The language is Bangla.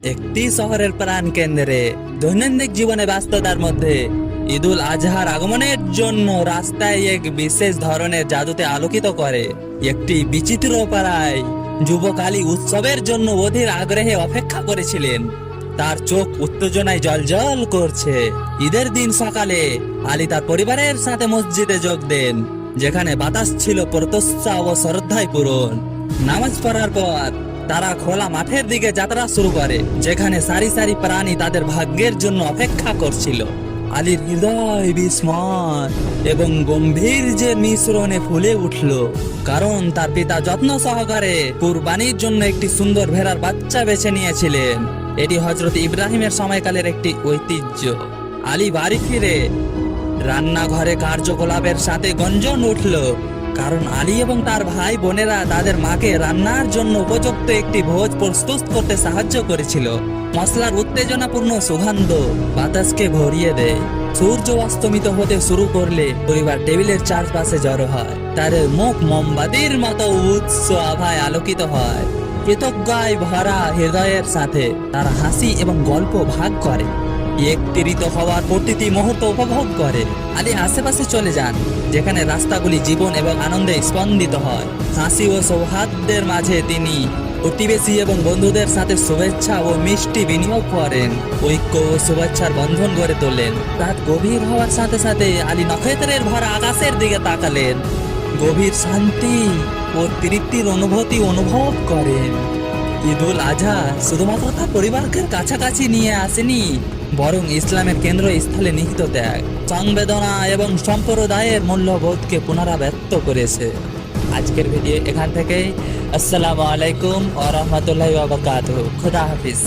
একটি শহরের প্রাণ কেন্দ্রে দৈনন্দিন জীবনে ব্যস্ততার মধ্যে ঈদুল আজহার আগমনের জন্য রাস্তায় এক বিশেষ ধরনের জাদুতে আলোকিত করে। একটি বিচিত্র পাড়ায় যুবক আলী উৎসবের জন্য অধীর আগ্রহে অপেক্ষা করেছিলেন। তার চোখ উত্তেজনায় জ্বলজ্বল করছে। ঈদের দিন সকালে আলী তার পরিবারের সাথে মসজিদে যোগ দেন, যেখানে বাতাস ছিল প্রত্যাশা ও শ্রদ্ধায় পূরণ। নামাজ পড়ার পর তারা খোলা মাঠের দিকে যাত্রা শুরু করে, যেখানে সারি সারি প্রাণী তাদের ভাগ্যের জন্য অপেক্ষা করছিল। আলীর হৃদয় বিস্ময় এবং গম্ভীর যে মিশ্রণে ফুলে উঠল, কারণ তার পিতা যত্ন সহকারে কুরবানির জন্য একটি সুন্দর ভেড়ার বাচ্চা বেছে নিয়েছিলেন। এটি হযরত ইব্রাহিমের সময়কালের একটি ঐতিহ্য। আলী বাড়ি ফিরে রান্নাঘরে কার্যকলাপের সাথে গঞ্জন উঠল, কারণ আলী এবং তার ভাই বোনেরা তাদের মাকে রান্নার জন্য উপযুক্ত একটি ভোজ প্রস্তুত করতে সাহায্য করেছিল। মশলার উত্তেজনাপূর্ণ সুগন্ধ বাতাসকে ভরিয়ে দেয়। সূর্য অস্তমিত হতে শুরু করলে পরিবার টেবিলের চারপাশে জড়ো হয়। তাদের মুখ মোমবাতির মতো উৎস আভায় আলোকিত হয়। কৃতজ্ঞতায় ভরা হৃদয়ের সাথে তারা হাসি এবং গল্প ভাগ করে, একত্রিত হওয়ার প্রতিটি মুহূর্ত উপভোগ করে। আলী আশেপাশে চলে যান, যেখানে রাস্তাগুলি জীবন এবং আনন্দে স্পন্দিত হয়। হাসি ও সৌহার্দ্যের মাঝে তিনি প্রতিবেশী এবং বন্ধুদের সাথে শুভেচ্ছা ও মিষ্টি বিনিয়োগ করেন, ঐক্য ও শুভেচ্ছার বন্ধন গড়ে তোলেন। রাত গভীর হওয়ার সাথে সাথে আলী নক্ষত্রের ভরা আকাশের দিকে তাকালেন, গভীর শান্তি ও তৃপ্তির অনুভূতি অনুভব করেন। ঈদুল আজহা শুধুমাত্র তার পরিবারকে কাছাকাছি নিয়ে আসেনি, বরং ইসলামের কেন্দ্রস্থলে নিহিত ত্যাগ, সংবেদনা এবং সম্প্রদায়ের মূল্যবোধকে পুনরাবৃত্ত করেছে। আজকের ভিডিও এখান থেকেই। আসসালামু আলাইকুম ওয়া রাহমাতুল্লাহি ওয়া বারাকাতুহু। খুদা হাফিজ।